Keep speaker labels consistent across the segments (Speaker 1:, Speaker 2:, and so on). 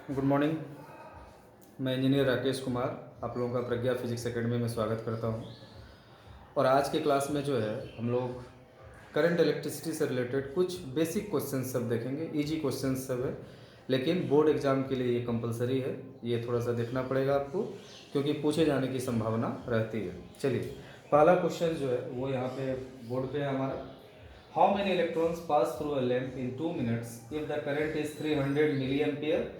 Speaker 1: Good morning. मैं engineer Rakesh Kumar आप लोगों का प्रज्ञा फिजिक्स एकेडमी में स्वागत करता हूं। और आज के क्लास में जो है हम लोग करंट इलेक्ट्रिसिटी से रिलेटेड कुछ बेसिक क्वेश्चन सब देखेंगे। इजी क्वेश्चन सब है, लेकिन बोर्ड एग्जाम के लिए ये कंपलसरी है। ये थोड़ा सा देखना पड़ेगा आपको, क्योंकि पूछे जाने की संभावना रहती है। चलिए, पहला क्वेश्चन जो है वो यहाँ पे बोर्ड पे है हमारा। How many electrons pass through a lamp in 2 minutes if the current is 300 milli ampere.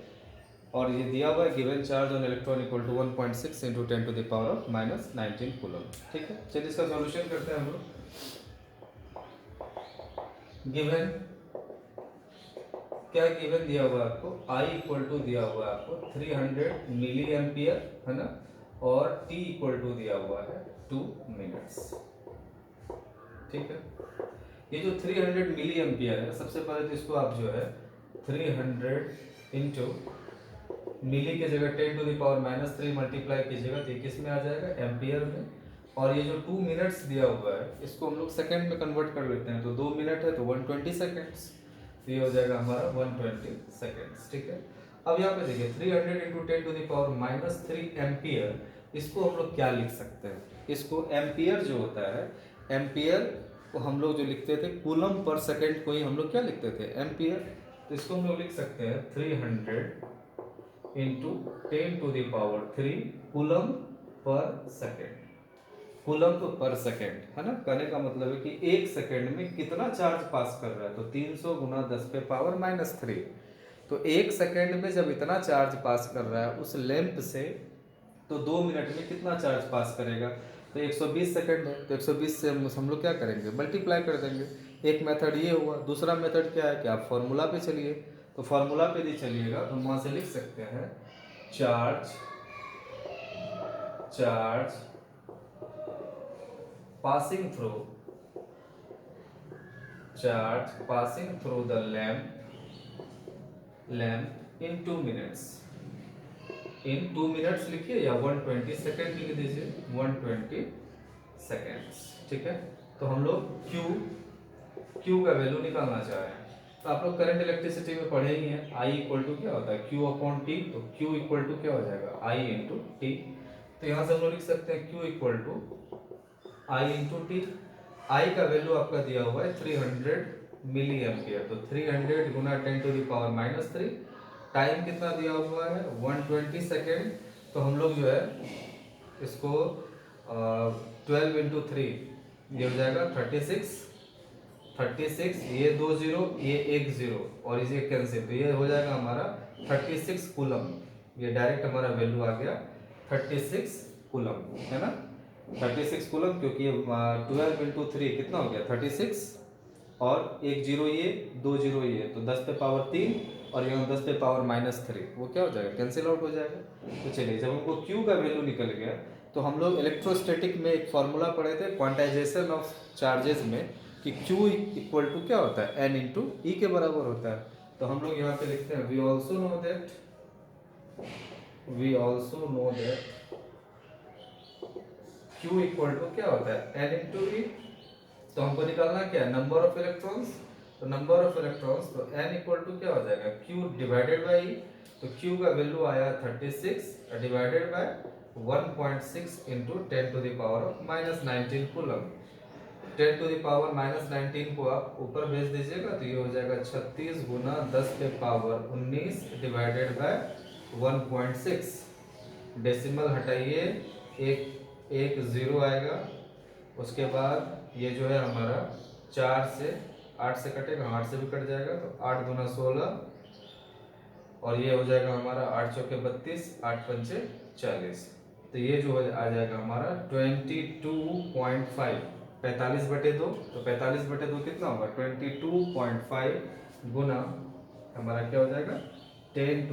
Speaker 1: और ये दिया हुआ है given charge on electron equal to 1.6 into 10⁻⁻⁹ coulomb. ठीक है, चलिए इसका सॉल्यूशन करते हैं हम लोग। गिवन क्या गिवन दिया हुआ है आपको, I इक्वल टू दिया हुआ है आपको 300 मिली एम्पियर, है ना, और T इक्वल टू दिया हुआ है 2 मिनट्स। ठीक है, ये जो 300 मिली एम्पियर है, सबसे पहले तो इसको आप जो है 300 इंटू मिली के जगह 10⁻³ मल्टीप्लाई कीजिएगा तो ये किस में आ जाएगा, एम्पियर में। और ये जो 2 मिनट्स दिया हुआ है इसको हम लोग सेकंड में कन्वर्ट कर लेते हैं, तो 2 मिनट है तो 120 सेकेंड्स, तो ये हो जाएगा हमारा 120 सेकेंड्स। ठीक है, अब यहाँ पे देखिए 300 इंटू 10⁻³ एम्पियर, इसको हम लोग क्या लिख सकते हैं, इसको एम्पियर जो होता है, एम्पियर को हम लोग जो लिखते थे कूलम पर सेकेंड को ही हम लोग क्या लिखते थे, एम्पियर। तो इसको हम लोग लिख सकते हैं 300 into 10⁻³ coulomb per second. Coulomb तो पर सेकेंड है ना, कहने का मतलब है कि एक सेकेंड में कितना चार्ज पास कर रहा है, तो 300 गुना 10⁻³ तो एक सेकेंड में जब इतना चार्ज पास कर रहा है उस लैंप से, तो 2 मिनट में कितना चार्ज पास करेगा, तो 120 सेकेंड है, तो 120 से हम लोग क्या करेंगे, मल्टीप्लाई कर देंगे। एक मेथड ये हुआ। दूसरा मेथड क्या है कि आप फॉर्मूला पे चलिए, तो फॉर्मूला पे यदि चलिएगा तो हम वहां से लिख सकते हैं charge passing through the lamp in 2 minutes. In 2 minutes लिखिए या 120 सेकेंड लिख दीजिए, 120 सेकेंड्स। ठीक है, तो हम लोग Q का वैल्यू निकालना चाह रहे हैं। तो आप लोग करंट इलेक्ट्रिसिटी में पढ़े ही हैं, I इक्वल टू क्या होता है, Q/T। तो Q इक्वल टू क्या हो जाएगा, I इंटू टी। तो यहाँ से हम लोग लिख सकते हैं Q equal to I into t. I का वैल्यू आपका दिया हुआ है 300 मिली एम्पियर, तो 300 गुना 10⁻³ टाइम कितना दिया हुआ है 120 सेकेंड। तो हम लोग जो है इसको 12 इंटू 3, ये हो जाएगा 36, ये 2 0, ये 1 0 और इसे कैंसिल, तो ये हो जाएगा हमारा 36 कूलम। ये डायरेक्ट हमारा वैल्यू आ गया 36 कूलम, है ना, 36 कूलम, क्योंकि ये 12 इंटू 3 कितना हो गया 36, और 1 0 ये 2 0 ये, तो 10⁻³ और यहाँ 10⁻⁻3, वो क्या हो जाएगा, कैंसिल आउट हो जाएगा। तो चलिए, जब हमको Q का वैल्यू निकल गया तो हम लोग इलेक्ट्रोस्टैटिक में एक फॉर्मूला पढ़े थे क्वांटाइजेशन ऑफ चार्जेस में, कि Q इक्वल टू क्या होता है, N इंटू ई के बराबर होता है। तो हम लोग यहाँ पे लिखते हैं we also know that Q equal to क्या होता है, N इंटू ई। तो हमको निकालना क्या है, नंबर ऑफ इलेक्ट्रॉन्स। तो नंबर ऑफ इलेक्ट्रॉन्स, तो N इक्वल टू क्या हो जाएगा, Q डिवाइडेड बाई ई। तो Q का वैल्यू आया 36 डिवाइडेड बाय 1.6 इंटू 10⁻⁻19 कूलम। 10⁻⁻19 को आप ऊपर भेज दीजिएगा तो ये हो जाएगा 36 गुना 10⁻19 डिवाइडेड बाय 1.6। डेसिमल हटाइए, एक 0 आएगा। उसके बाद ये जो है हमारा 4 से 8 से कटेगा, 8 से भी कट जाएगा, तो 8 गुना 16, और ये हो जाएगा हमारा 8 चौके 32, 8 पंचे 40। तो ये जो आ जाएगा हमारा 22.5, 45/2, तो 45/2 कितना होगा 22.5 गुना हमारा क्या हो जाएगा 10⁻⁹।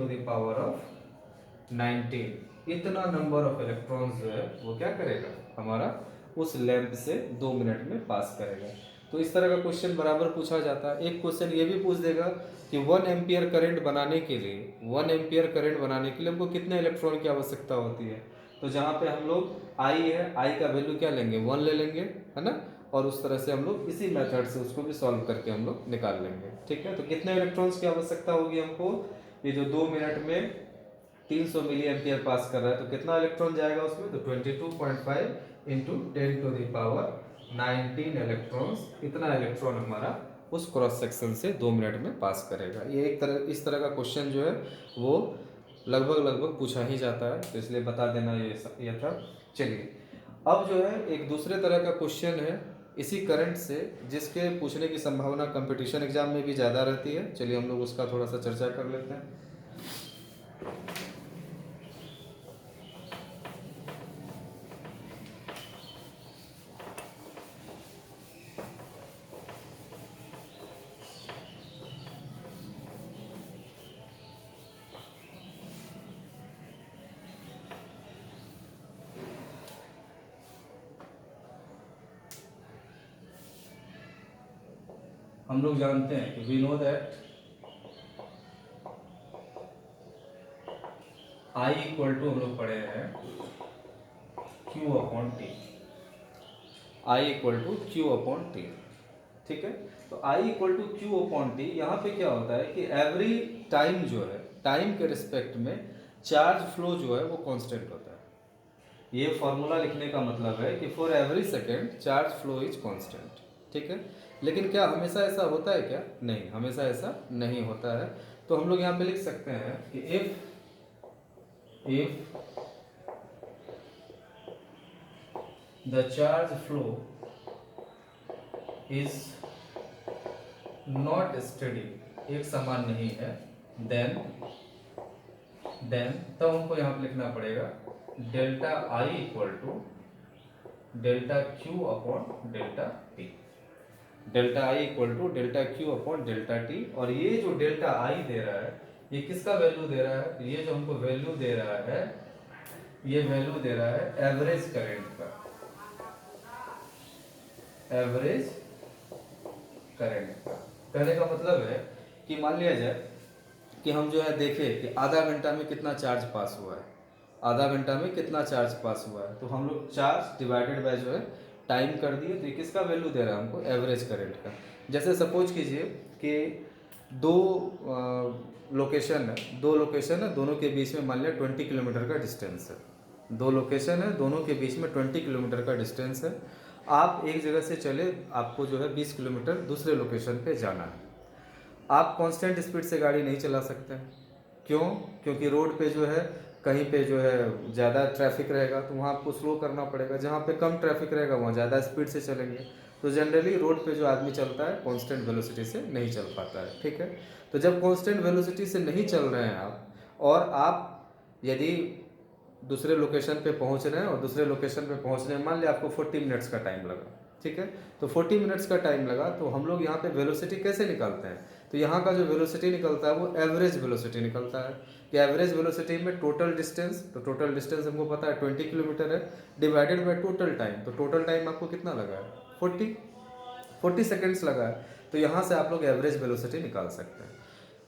Speaker 1: इतना नंबर ऑफ इलेक्ट्रॉन्स जो है वो क्या करेगा, हमारा उस लैंप से 2 मिनट में पास करेगा। तो इस तरह का क्वेश्चन बराबर पूछा जाता है। एक क्वेश्चन ये भी पूछ देगा कि 1 एम्पियर करंट बनाने के लिए हमको कितने इलेक्ट्रॉन की आवश्यकता होती है। तो जहाँ पे हम लोग I है, I का वैल्यू क्या लेंगे, 1 ले लेंगे, है ना, और उस तरह से हम लोग इसी मेथड से उसको भी सॉल्व करके हम लोग निकाल लेंगे। ठीक है, तो कितने इलेक्ट्रॉन्स की आवश्यकता होगी हमको, ये जो 2 मिनट में 300 मिली एम्पियर पास कर रहा है, तो कितना इलेक्ट्रॉन जाएगा उसमें, तो 22.5 इंटू 10⁻19 इलेक्ट्रॉन्स, इतना इलेक्ट्रॉन हमारा उस क्रॉस सेक्शन से 2 मिनट में पास करेगा। ये एक तरह इस तरह का क्वेश्चन जो है वो लगभग पूछा ही जाता है, तो इसलिए बता देना ये था। चलिए अब जो है एक दूसरे तरह का क्वेश्चन है इसी करंट से, जिसके पूछने की संभावना कंपटीशन एग्जाम में भी ज़्यादा रहती है। चलिए हम लोग उसका थोड़ा सा चर्चा कर लेते हैं। हम लोग जानते हैं कि we know that I equal to, हम लोग पढ़े हैं Q upon t, I equal to Q upon t, ठीक है। तो I equal to Q upon t, यहाँ पे क्या होता है कि एवरी टाइम जो है, टाइम के रिस्पेक्ट में चार्ज फ्लो जो है वो कांस्टेंट होता है। ये फॉर्मूला लिखने का मतलब है कि for every second charge flow is constant, ठीक है। लेकिन क्या हमेशा ऐसा होता है क्या, नहीं, हमेशा ऐसा नहीं होता है। तो हम लोग यहाँ पे लिख सकते हैं कि if the charge flow is not steady, एक समान नहीं है, then तब हमको यहाँ पे लिखना पड़ेगा delta I equal to delta Q upon delta T, delta I equal to delta Q upon delta T। और ये जो डेल्टा I दे रहा है ये किसका वैल्यू दे रहा है, ये जो हमको वैल्यू दे रहा है, ये वैल्यू दे रहा है एवरेज करंट का, एवरेज करंट का। कहने का मतलब है कि मान लिया जाए कि हम जो है देखें कि आधा घंटा में कितना चार्ज पास हुआ है, आधा घंटा में कितना चार्ज पास हुआ है, तो हम लोग चार्ज डिवाइडेड बाय जो है टाइम कर दिए, तो ये किसका वैल्यू दे रहा है हमको, एवरेज करंट का। जैसे सपोज कीजिए कि दो लोकेशन है, दोनों के बीच में मान लिया 20 किलोमीटर का डिस्टेंस है, दो लोकेशन है, दोनों के बीच में 20 किलोमीटर का डिस्टेंस है। आप एक जगह से चले, आपको जो है 20 किलोमीटर दूसरे लोकेशन पे जाना है। आप कांस्टेंट स्पीड से गाड़ी नहीं चला सकते, क्यों, क्योंकि रोड पे जो है कहीं पे जो है ज़्यादा ट्रैफिक रहेगा तो वहाँ आपको स्लो करना पड़ेगा, जहाँ पे कम ट्रैफिक रहेगा वहाँ ज़्यादा स्पीड से चलेंगे। तो जनरली रोड पे जो आदमी चलता है कांस्टेंट वेलोसिटी से नहीं चल पाता है, ठीक है। तो जब कांस्टेंट वेलोसिटी से नहीं चल रहे हैं आप, और आप यदि दूसरे लोकेशन पे पहुंच रहे हैं और दूसरे लोकेशन पे पहुंचने में मान लिया आपको 40 मिनट्स का टाइम लगा, ठीक है। तो 40 मिनट्स का टाइम लगा, तो हम लोग यहाँ पे वेलोसिटी कैसे निकालते हैं, तो यहाँ का जो वेलोसिटी निकलता है वो एवरेज वेलोसिटी निकलता है। कि एवरेज वेलोसिटी में टोटल डिस्टेंस, तो टोटल डिस्टेंस हमको पता है 20 किलोमीटर है, डिवाइडेड बाय टोटल टाइम, तो टोटल टाइम आपको कितना लगा है, 40 सेकेंड्स लगा है। तो यहाँ से आप लोग एवरेज वेलोसिटी निकाल सकते हैं।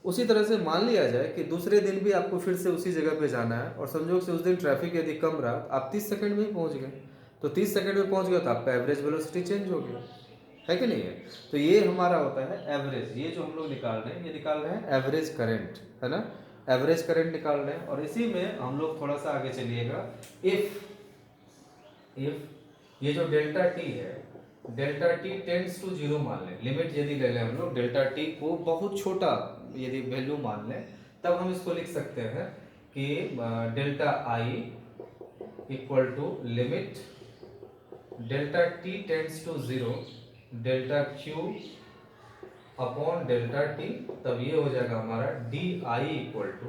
Speaker 1: उसी तरह से मान लिया जाए कि दूसरे दिन भी आपको फिर से उसी जगह पे जाना है, और संयोग से उस दिन ट्रैफिक यदि कम रहा, आप 30 सेकंड में ही पहुंच गए, तो 30 सेकंड में पहुंच गए तो आपका एवरेज वेलोसिटी चेंज हो गया, है कि नहीं है। तो ये हमारा होता है एवरेज, ये जो हम लोग निकाल रहे हैं ये निकाल रहे हैं एवरेज करंट, है ना, एवरेज करंट निकाल रहे हैं। और इसी में हम लोग थोड़ा सा आगे चलिएगा, इफ ये जो डेल्टा टी है, delta t tends to zero मान लें, लिमिट यदि ले लें हम लोग डेल्टा टी को बहुत छोटा यदि वैल्यू मान लें, तब हम इसको लिख सकते हैं कि delta I equal to limit delta t tends to zero delta Q upon delta t, तब ये हो जाएगा हमारा डी आई इक्वल टू,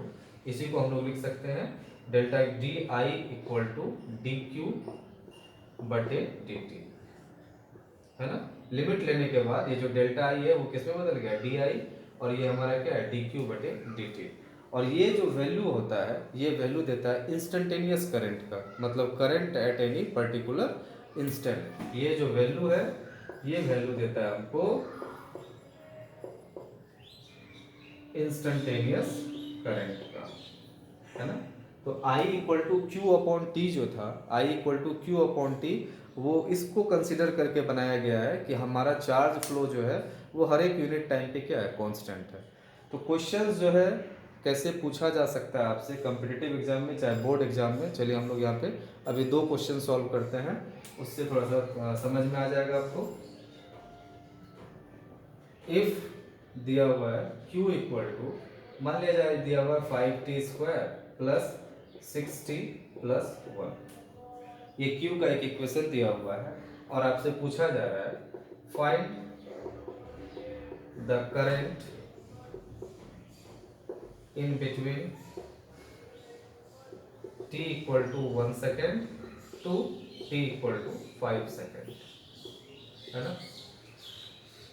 Speaker 1: इसी को हम लोग लिख सकते हैं delta d I equal to d Q बटे डी टी, है ना। लिमिट लेने के बाद ये जो डेल्टा आई है वो किस में बदल गया, डी आई, और ये हमारा क्या है, डी क्यू बटे डी टी। और ये जो वैल्यू होता है ये वैल्यू देता है इंस्टेंटेनियस करंट का, मतलब current at any particular instant. ये जो वैल्यू है ये वैल्यू देता है हमको इंस्टेंटेनियस करंट का, है ना। तो I equal to Q upon t जो था, I equal to Q upon t, वो इसको कंसिडर करके बनाया गया है कि हमारा चार्ज फ्लो जो है वो हर एक यूनिट टाइम पे क्या है, कांस्टेंट है। तो क्वेश्चंस जो है कैसे पूछा जा सकता है आपसे कॉम्पिटिटिव एग्जाम में चाहे बोर्ड एग्जाम में। चलिए हम लोग यहाँ पे अभी 2 क्वेश्चन सॉल्व करते हैं, उससे थोड़ा सा समझ में आ जाएगा आपको। इफ दिया हुआ है q इक्वल टू, मान लिया जाए दिया हुआ है 5t² प्लस 6t प्लस 1, ये q का एक इक्वेशन दिया हुआ है और आपसे पूछा जा रहा है find the current in between t equal to 1 second to t equal to 5 second, है ना।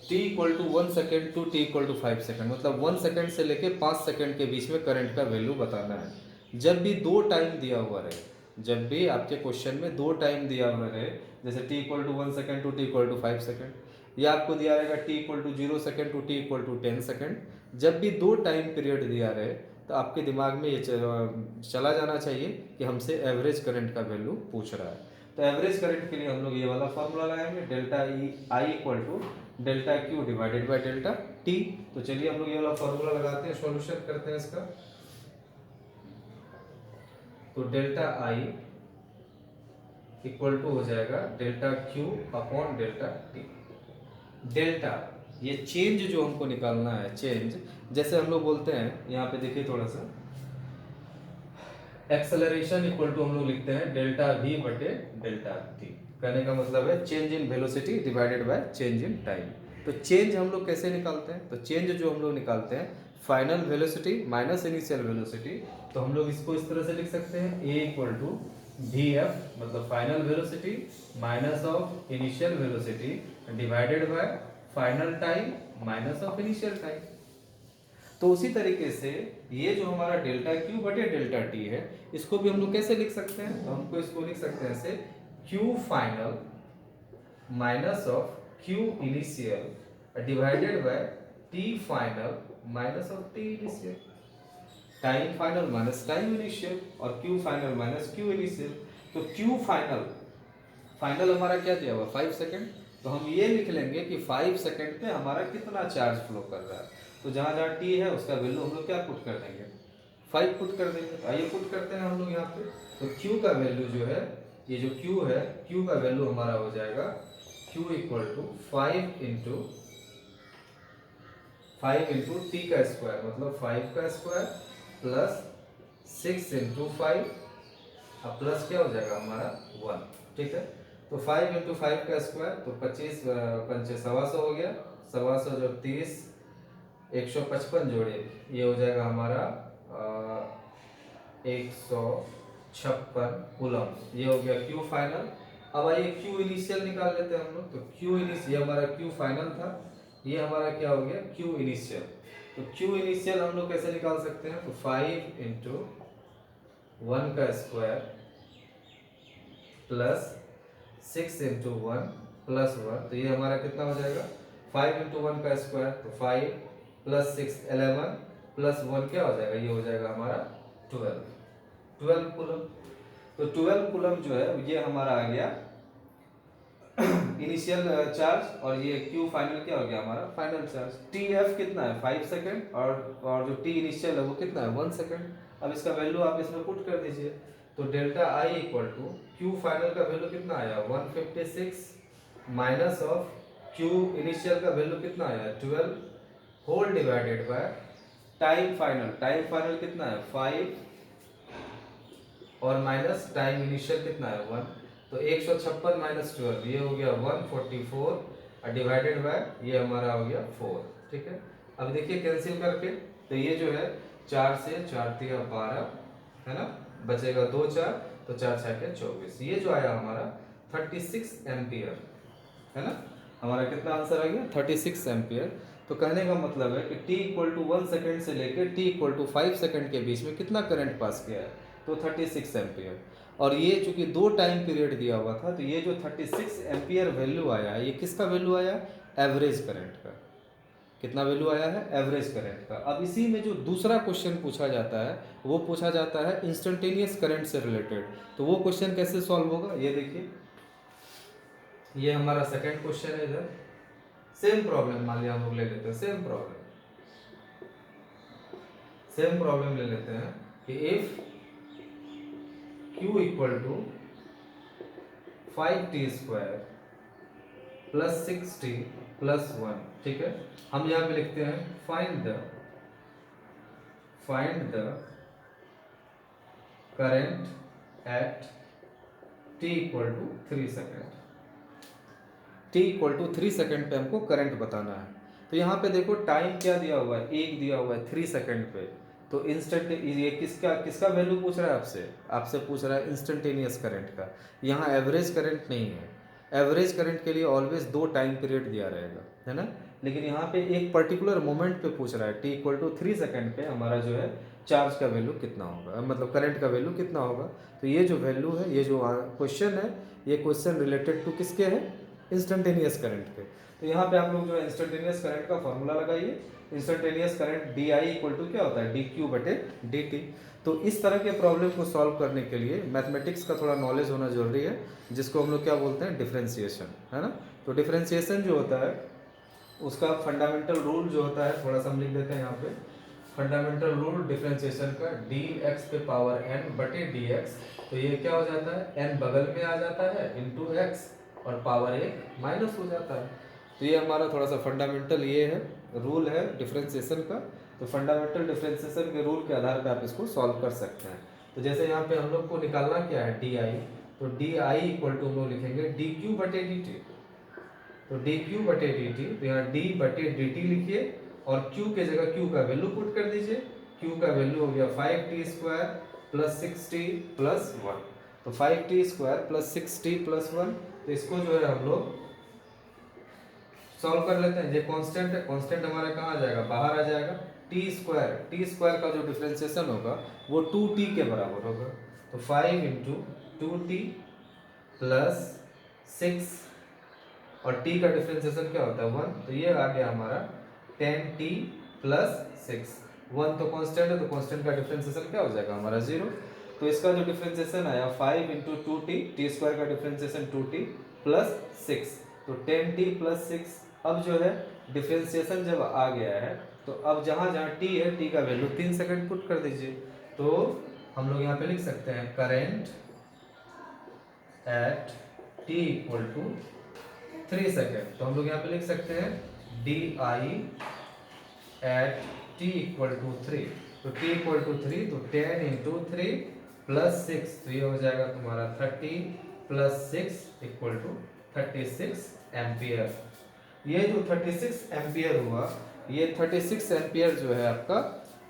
Speaker 1: t equal to 1 second to t equal to 5 second मतलब 1 सेकेंड से लेके 5 सेकेंड के बीच में करंट का वैल्यू बताना है। जब भी 2 टाइम दिया हुआ रहे, जब भी आपके क्वेश्चन में 2 टाइम दिया हुआ रहे, जैसे t equal to 1 second to t equal to 5 second, या आपको दिया रहेगा t equal to 0 second to t equal to 10 second, जब भी 2 टाइम पीरियड दिया रहे तो आपके दिमाग में ये चला जाना चाहिए कि हमसे एवरेज करंट का वैल्यू पूछ रहा है। तो एवरेज करंट के लिए हम लोग ये वाला फॉर्मूला लगाएंगे, delta I equal to delta Q divided by delta t. तो चलिए हम लोग ये वाला फॉर्मूला लगाते हैं, सॉल्यूशन करते हैं इसका। तो डेल्टा आई इक्वल टू हो जाएगा delta Q upon delta T. Delta ये चेंज जो हमको निकालना है, चेंज जैसे हम लोग बोलते हैं, यहाँ पे देखिए थोड़ा सा, एक्सेलरेशन इक्वल टू हम लोग लिखते हैं डेल्टा वी बटे डेल्टा टी। कहने का मतलब है change in velocity divided by change in time. तो चेंज हम लोग कैसे निकालते हैं, तो चेंज जो हम लोग निकालते हैं final velocity minus initial velocity. तो हम लोग इसको इस तरह से लिख सकते हैं ए इक्वल टू वी एफ मतलब final velocity minus of initial velocity divided by final time minus of initial time. तो उसी तरीके से ये जो हमारा डेल्टा क्यू बटे डेल्टा टी है, इसको भी हम लोग कैसे लिख सकते हैं, तो हमको इसको लिख सकते हैं ऐसे, Q final minus of Q initial divided by T final minus of T initial. Time final minus time initial और Q final minus Q initial. तो क्यू फाइनल, फाइनल हमारा क्या दिया हुआ 5 सेकेंड, तो हम ये लिख लेंगे कि 5 सेकेंड पे हमारा कितना चार्ज फ्लो कर रहा है। तो जहाँ जहाँ टी है उसका वैल्यू हम लोग क्या पुट कर देंगे, 5 पुट कर देंगे। तो आइए पुट करते हैं हम लोग यहाँ पे। तो क्यू का वैल्यू जो है, ये जो क्यू है, क्यू का वैल्यू हमारा हो जाएगा Q equal to 5 into t का स्क्वायर मतलब 5 का स्क्वायर प्लस 6 इंटू 5 अब प्लस क्या हो जाएगा हमारा 1, ठीक है। तो 5 इंटू 5 का स्क्वायर तो 25 पंचे 125 हो गया, 125 जो 30 155 जोड़े, ये हो जाएगा हमारा 156 कूलम। ये हो गया क्यू फाइनल। अब आइए क्यू इनिशियल निकाल लेते हैं हम लोग। तो क्यू इनिशियल हमारा क्यू फाइनल था, ये हमारा क्या हो गया क्यू इनिशियल। तो क्यू इनिशियल हम लोग कैसे निकाल सकते हैं, तो 5 इंटू 1 का स्क्वायर प्लस 6 इंटू 1 प्लस 1, तो ये हमारा कितना हो जाएगा 5 इंटू 1 का स्क्वायर तो 5 प्लस 6 11 प्लस 1 क्या हो जाएगा, ये हो जाएगा हमारा 12 कूलम। तो 12 कूलम जो है ये हमारा आ गया इनिशियल चार्ज और ये क्यू फाइनल क्या हो गया हमारा फाइनल चार्ज। टी एफ कितना है 5 सेकेंड और जो टी इनिशियल है वो कितना है 1 सेकेंड। अब इसका वैल्यू आप इसमें पुट कर दीजिए। तो delta I equal to Q final का वैल्यू कितना आया 156 माइनस ऑफ क्यू इनिशियल का वैल्यू कितना आया 12 whole divided by time final कितना है 5 और माइनस टाइम इनिशियल कितना है 1, तो 156 माइनस 12 ये हो गया 144 और डिवाइडेड बाय ये हमारा हो गया 4, ठीक है। अब देखिए कैंसिल करके, तो ये जो है 4 से 4 3 12 है ना, बचेगा 2 4 तो 4 6 के 24, ये जो आया हमारा 36 एम्पियर है ना। हमारा कितना आंसर आ गया 36 एम्पियर। तो कहने का मतलब है कि t इक्वल टू 1 सेकेंड से लेकर t इक्वल टू 5 सेकेंड के बीच में कितना करंट पास किया है, तो 36 एम्पियर। और ये चूंकि 2 टाइम पीरियड दिया हुआ था, तो ये जो 36 एम्पियर वैल्यू आया ये किसका वैल्यू आया, एवरेज करंट का। कितना वैल्यू आया है एवरेज करंट का। अब इसी में जो दूसरा क्वेश्चन पूछा जाता है वो पूछा जाता है इंस्टेंटेनियस करंट से रिलेटेड। तो वो क्वेश्चन कैसे सॉल्व होगा, ये देखिए, ये हमारा सेकंड क्वेश्चन है। इधर सेम प्रॉब्लम मान लिया हम लोग ले लेते हैं, सेम प्रॉब्लम सेम प्रॉब्लम ले लेते हैं कि if Q equal to 5t² plus 6t plus 1, ठीक है। हम यहाँ पे लिखते हैं find the current at t equal to 3 second. t equal to 3 second पे हमको करंट बताना है। तो यहाँ पे देखो टाइम क्या दिया हुआ है, 1 दिया हुआ है 3 सेकेंड पे। तो इंस्टेंट ये किसका वैल्यू पूछ रहा है आपसे पूछ रहा है इंस्टेंटेनियस करंट का। यहाँ एवरेज करंट नहीं है। एवरेज करंट के लिए ऑलवेज 2 टाइम पीरियड दिया रहेगा, है ना। लेकिन यहाँ पे एक पर्टिकुलर मोमेंट पे पूछ रहा है, t इक्वल टू 3 सेकेंड पे हमारा जो है चार्ज का वैल्यू कितना होगा, मतलब करंट का वैल्यू कितना होगा। तो ये जो वैल्यू है, ये जो क्वेश्चन है, ये क्वेश्चन रिलेटेड टू किसके है, इंस्टेंटेनियस करंट पे। तो यहाँ पे आप लोग जो है इंस्टेंटेनियस करंट का फॉर्मूला लगाइए। Instantaneous current d I equal to क्या होता है, डी क्यू बटे डी टी। तो इस तरह के प्रॉब्लम को सॉल्व करने के लिए मैथमेटिक्स का थोड़ा नॉलेज होना जरूरी है, जिसको हम लोग क्या बोलते हैं, डिफरेंशिएशन, है ना। तो डिफरेंशिएशन जो होता है उसका फंडामेंटल रूल जो होता है, थोड़ा सा हम लिख देते हैं यहाँ पे। फंडामेंटल रूल डिफरेंशिएशन का डी एक्स पे पावर एन बटे डी एक्स। तो ये क्या हो जाता है, एन बगल में आ जाता है इंटू एक्स और पावर एक माइनस हो जाता है। तो ये हमारा थोड़ा सा फंडामेंटल ये है, रूल है डिफरेंशिएशन का। तो फंडामेंटल डिफरेंशिएशन के रूल के आधार पर आप इसको सॉल्व कर सकते हैं। तो जैसे यहाँ पे हम लोग को निकालना क्या है, डी आई। तो डी आई इक्वल टू हम लोग लिखेंगे डी क्यू बटे डी टी। तो डी क्यू बटे डी टी, तो यहाँ डी बटे डी टी लिखिए और क्यू के जगह क्यू का वैल्यू पुट कर दीजिए। क्यू का वैल्यू हो गया 5t² प्लस 6t प्लस 1। तो 5t² प्लस 6t प्लस 1। तो इसको जो है हम लोग सॉल्व कर लेते हैं। ये कांस्टेंट है, कांस्टेंट हमारा कहाँ आ जाएगा, बाहर आ जाएगा। t² का जो डिफरेंशिएशन होगा वो 2t के बराबर होगा। तो 5 इंटू 2t प्लस 6 और t का डिफरेंशिएशन क्या होता है 1। तो ये आ गया हमारा 10t प्लस 6। 1 तो कांस्टेंट है, तो कांस्टेंट का डिफरेंशिएशन क्या हो जाएगा हमारा 0। तो इसका जो डिफरेंशिएशन आया 5 इंटू 2t, t² का डिफरेंशिएशन 2t प्लस 6। तो 10t प्लस 6। अब जो है डिफरेंशिएशन जब आ गया है, तो अब जहाँ जहाँ t है, t का वैल्यू 3 सेकंड पुट कर दीजिए। तो हम लोग यहाँ पे लिख सकते हैं current at t equal to 3 second. तो हम लोग यहाँ पे लिख सकते हैं d I at t equal to 3। तो t इक्वल टू 3, तो 10 इंटू 3 प्लस 6। तो ये हो जाएगा तुम्हारा 30 प्लस 6 इक्वल टू 36 एम्पियर। ये जो 36 एम्पियर हुआ, ये 36 एम्पियर जो है आपका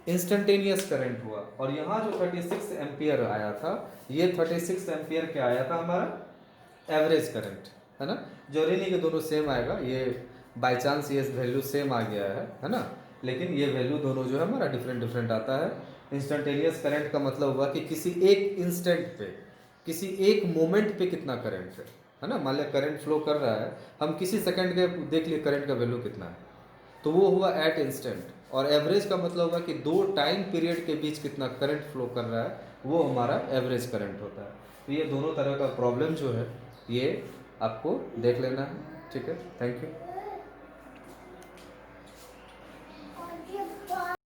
Speaker 1: इंस्टेंटेनियस करंट हुआ। और यहाँ जो 36 एम्पियर आया था, ये 36 एम्पियर क्या आया था हमारा, एवरेज करंट, है ना। जरूरी नहीं कि दोनों सेम आएगा, ये बाय चांस ये वैल्यू सेम आ गया है ना। लेकिन ये वैल्यू दोनों जो है हमारा डिफरेंट आता है। इंस्टेंटेनियस करंट का मतलब हुआ कि किसी एक इंस्टेंट पे, किसी एक मोमेंट पे कितना करंट है ना। मान लिया करंट फ्लो कर रहा है, हम किसी सेकंड के देख लिए करंट का वैल्यू कितना है, तो वो हुआ एट इंस्टेंट। और एवरेज का मतलब हुआ कि 2 टाइम पीरियड के बीच कितना करंट फ्लो कर रहा है, वो हमारा एवरेज करंट होता है। तो ये दोनों तरह का प्रॉब्लम जो है ये आपको देख लेना है, ठीक है। Thank you.